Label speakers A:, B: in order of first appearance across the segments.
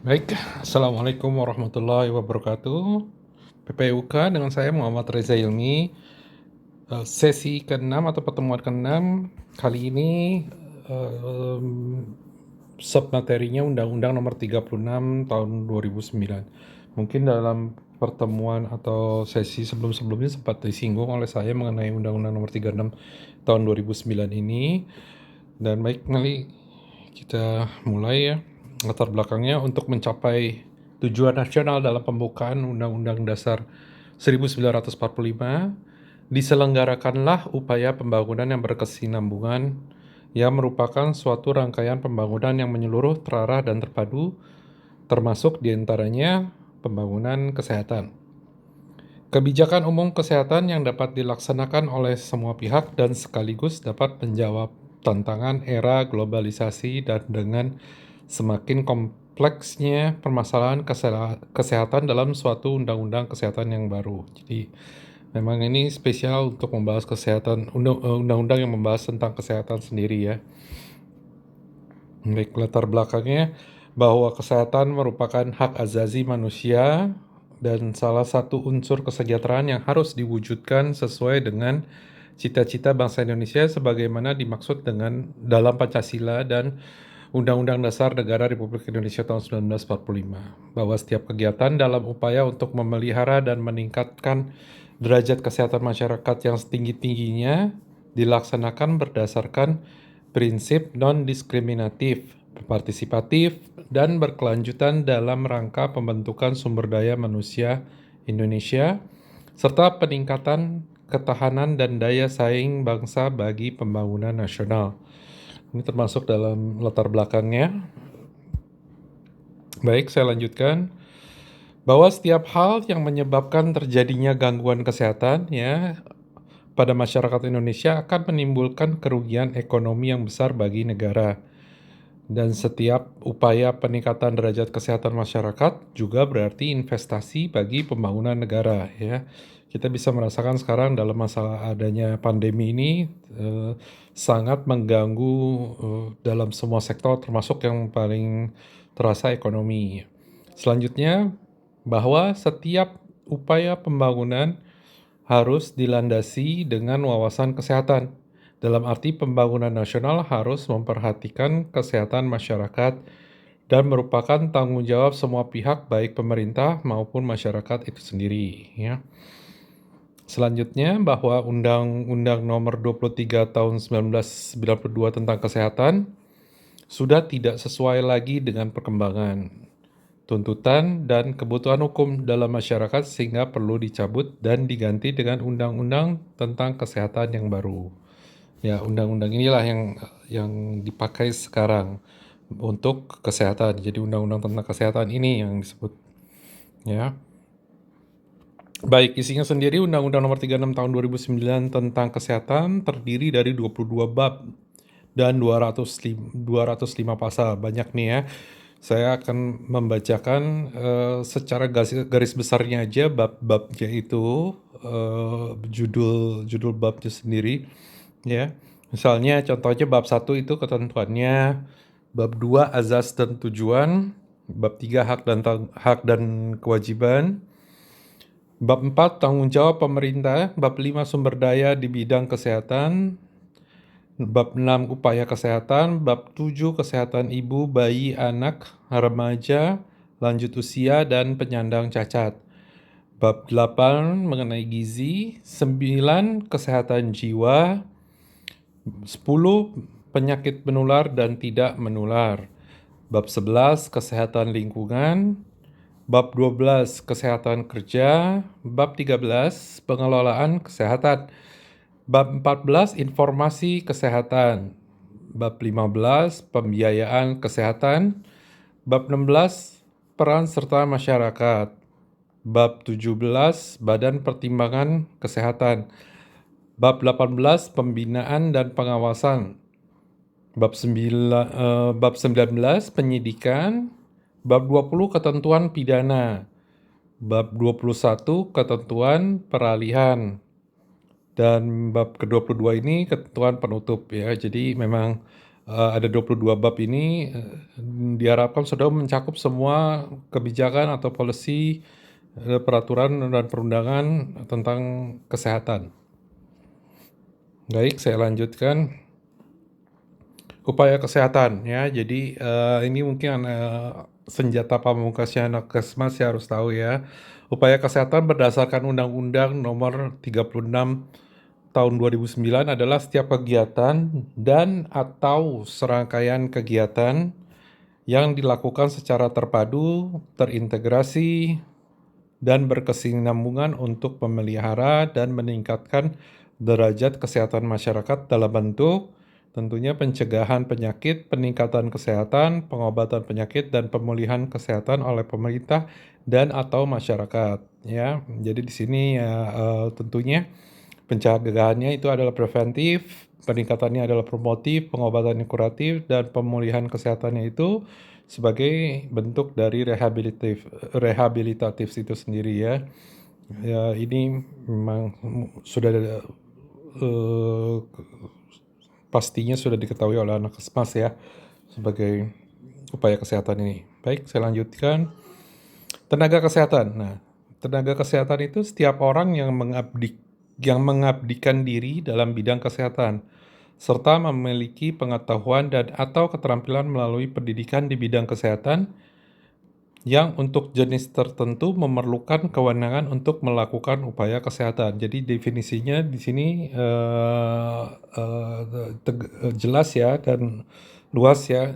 A: Baik, Assalamualaikum warahmatullahi wabarakatuh. PPUK dengan saya Muhammad Reza Ilmi. Sesi ke-6 atau pertemuan ke-6 kali ini, submaterinya Undang-Undang Nomor 36 Tahun 2009. Mungkin dalam pertemuan atau sesi sebelum-sebelumnya sempat disinggung oleh saya mengenai Undang-Undang Nomor 36 Tahun 2009 ini. Dan baik, mari kita mulai ya. Latar belakangnya untuk mencapai tujuan nasional dalam pembukaan Undang-Undang Dasar 1945, diselenggarakanlah upaya pembangunan yang berkesinambungan yang merupakan suatu rangkaian pembangunan yang menyeluruh, terarah, dan terpadu, termasuk diantaranya pembangunan kesehatan. Kebijakan umum kesehatan yang dapat dilaksanakan oleh semua pihak dan sekaligus dapat menjawab tantangan era globalisasi dan dengan semakin kompleksnya permasalahan kesehatan dalam suatu undang-undang kesehatan yang baru. Jadi memang ini spesial untuk membahas kesehatan, undang-undang yang membahas tentang kesehatan sendiri ya. Baik, latar belakangnya bahwa kesehatan merupakan hak asasi manusia dan salah satu unsur kesejahteraan yang harus diwujudkan sesuai dengan cita-cita bangsa Indonesia sebagaimana dimaksud dengan dalam Pancasila dan Undang-Undang Dasar Negara Republik Indonesia tahun 1945, bahwa setiap kegiatan dalam upaya untuk memelihara dan meningkatkan derajat kesehatan masyarakat yang setinggi-tingginya dilaksanakan berdasarkan prinsip non-diskriminatif, partisipatif, dan berkelanjutan dalam rangka pembentukan sumber daya manusia Indonesia, serta peningkatan ketahanan dan daya saing bangsa bagi pembangunan nasional. Ini termasuk dalam latar belakangnya. Baik, saya lanjutkan. Bahwa setiap hal yang menyebabkan terjadinya gangguan kesehatan ya pada masyarakat Indonesia akan menimbulkan kerugian ekonomi yang besar bagi negara. Dan setiap upaya peningkatan derajat kesehatan masyarakat juga berarti investasi bagi pembangunan negara ya. Kita bisa merasakan sekarang dalam masalah adanya pandemi ini sangat mengganggu dalam semua sektor termasuk yang paling terasa ekonomi. Selanjutnya bahwa setiap upaya pembangunan harus dilandasi dengan wawasan kesehatan. Dalam arti pembangunan nasional harus memperhatikan kesehatan masyarakat dan merupakan tanggung jawab semua pihak baik pemerintah maupun masyarakat itu sendiri ya. Selanjutnya bahwa Undang-Undang Nomor 23 Tahun 1992 tentang kesehatan sudah tidak sesuai lagi dengan perkembangan, tuntutan, dan kebutuhan hukum dalam masyarakat sehingga perlu dicabut dan diganti dengan undang-undang tentang kesehatan yang baru. Ya, undang-undang inilah yang dipakai sekarang untuk kesehatan. Jadi undang-undang tentang kesehatan ini yang disebut ya. Baik, isinya sendiri Undang-Undang Nomor 36 Tahun 2009 tentang kesehatan terdiri dari 22 bab dan 205 pasal. Banyak nih ya. Saya akan membacakan secara garis besarnya aja bab-babnya itu, judul babnya sendiri ya. Misalnya contohnya bab 1 itu ketentuannya, bab 2 azas dan tujuan, bab 3 hak dan kewajiban, bab 4 tanggung jawab pemerintah, bab 5 sumber daya di bidang kesehatan, bab 6 upaya kesehatan, bab 7 kesehatan ibu, bayi, anak, remaja, lanjut usia, dan penyandang cacat. Bab 8 mengenai gizi, 9 kesehatan jiwa, 10 penyakit menular dan tidak menular. Bab 11 kesehatan lingkungan, bab 12 kesehatan kerja, bab 13 pengelolaan kesehatan. Bab 14 informasi kesehatan, bab 15 pembiayaan kesehatan, bab 16 peran serta masyarakat, bab 17 badan pertimbangan kesehatan, bab 18 pembinaan dan pengawasan, bab 19 penyidikan, bab 20 ketentuan pidana, bab 21 ketentuan peralihan, dan bab ke-22 ini ketentuan penutup ya. Jadi memang ada 22 bab ini, diharapkan sudah mencakup semua kebijakan atau policy, peraturan dan perundangan tentang kesehatan. Baik, saya lanjutkan. Upaya kesehatan ya, jadi ini mungkin senjata pamungkasnya Nakesmas ya, harus tahu ya. Upaya kesehatan berdasarkan Undang-Undang Nomor 36 Tahun 2009 adalah setiap kegiatan dan atau serangkaian kegiatan yang dilakukan secara terpadu, terintegrasi, dan berkesinambungan untuk memelihara dan meningkatkan derajat kesehatan masyarakat dalam bentuk tentunya pencegahan penyakit, peningkatan kesehatan, pengobatan penyakit, dan pemulihan kesehatan oleh pemerintah dan atau masyarakat. Ya, jadi di sini tentunya pencegahannya itu adalah preventif, peningkatannya adalah promotif, pengobatannya kuratif, dan pemulihan kesehatannya itu sebagai bentuk dari rehabilitatif itu sendiri ya. Ya, ini memang sudah pastinya sudah diketahui oleh anak Kesmas ya sebagai upaya kesehatan ini. Baik, saya lanjutkan. Tenaga kesehatan. Nah, tenaga kesehatan itu setiap orang yang mengabdikan diri dalam bidang kesehatan serta memiliki pengetahuan dan atau keterampilan melalui pendidikan di bidang kesehatan yang untuk jenis tertentu memerlukan kewenangan untuk melakukan upaya kesehatan. Jadi definisinya di sini jelas ya dan luas ya.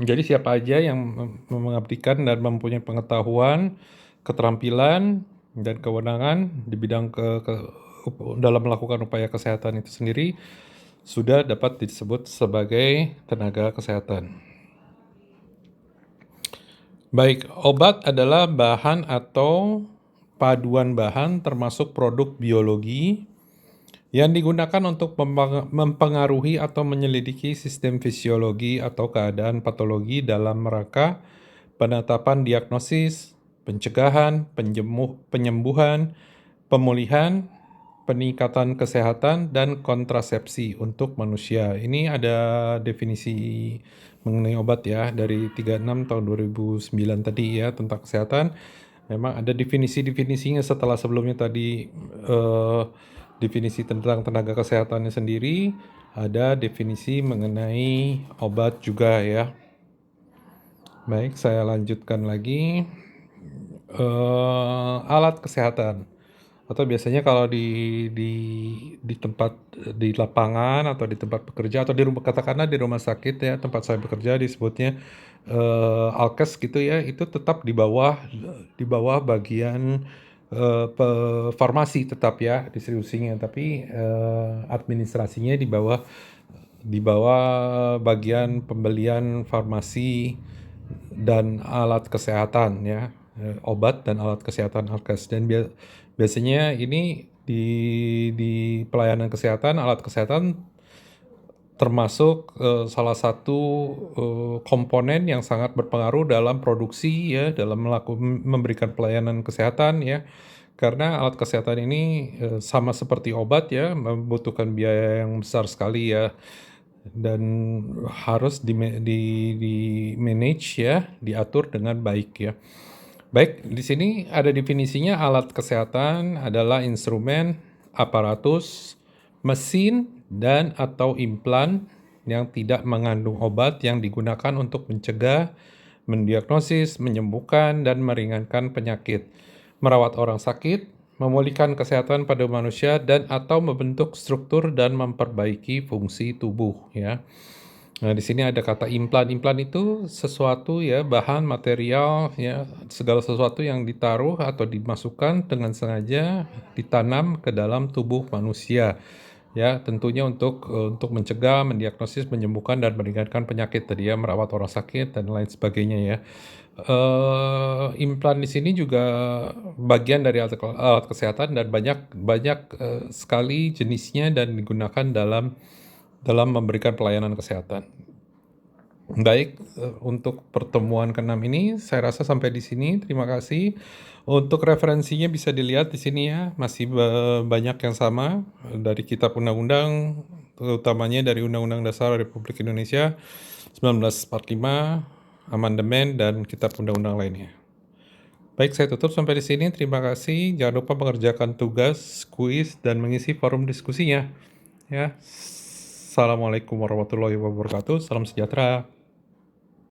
A: Jadi siapa aja yang mengabdikan dan mempunyai pengetahuan, keterampilan, dan kewenangan di bidang dalam melakukan upaya kesehatan itu sendiri sudah dapat disebut sebagai tenaga kesehatan. Baik, obat adalah bahan atau paduan bahan termasuk produk biologi yang digunakan untuk mempengaruhi atau menyelidiki sistem fisiologi atau keadaan patologi dalam rangka penetapan diagnosis, pencegahan, penyembuhan, pemulihan, peningkatan kesehatan, dan kontrasepsi untuk manusia. Ini ada definisi mengenai obat ya dari 36 tahun 2009 tadi ya tentang kesehatan. Memang ada definisi-definisinya setelah sebelumnya tadi definisi tentang tenaga kesehatannya sendiri, ada definisi mengenai obat juga ya. Baik, saya lanjutkan lagi. Alat kesehatan atau biasanya kalau di tempat di lapangan atau di tempat bekerja atau di rumah katakanlah di rumah sakit ya tempat saya bekerja disebutnya alkes gitu ya itu tetap di bawah bagian farmasi tetap ya distribusinya tapi administrasinya di bawah bagian pembelian farmasi dan alat kesehatan ya, obat dan alat kesehatan alkes dan biasanya ini di pelayanan kesehatan, alat kesehatan termasuk salah satu komponen yang sangat berpengaruh dalam produksi ya, dalam memberikan pelayanan kesehatan ya. Karena alat kesehatan ini sama seperti obat ya, membutuhkan biaya yang besar sekali ya dan harus di-manage ya, diatur dengan baik ya. Baik, di sini ada definisinya alat kesehatan adalah instrumen, aparatus, mesin, dan atau implan yang tidak mengandung obat yang digunakan untuk mencegah, mendiagnosis, menyembuhkan, dan meringankan penyakit, merawat orang sakit, memulihkan kesehatan pada manusia, dan atau membentuk struktur dan memperbaiki fungsi tubuh ya. Nah, di sini ada kata implan. Implan itu sesuatu ya, bahan material ya, segala sesuatu yang ditaruh atau dimasukkan dengan sengaja ditanam ke dalam tubuh manusia. Ya, tentunya untuk mencegah, mendiagnosis, menyembuhkan dan meringankan penyakit tadi ya, merawat orang sakit dan lain sebagainya ya. Implan di sini juga bagian dari alat kesehatan dan banyak sekali jenisnya dan digunakan dalam memberikan pelayanan kesehatan. Baik, untuk pertemuan ke-6 ini saya rasa sampai di sini, terima kasih. Untuk referensinya bisa dilihat di sini ya, masih banyak yang sama, dari kitab undang-undang, terutamanya dari Undang-Undang Dasar Republik Indonesia 1945, amandemen, dan kitab undang-undang lainnya. Baik, saya tutup sampai di sini, terima kasih. Jangan lupa mengerjakan tugas, kuis, dan mengisi forum diskusinya, ya. Assalamualaikum warahmatullahi wabarakatuh, salam sejahtera.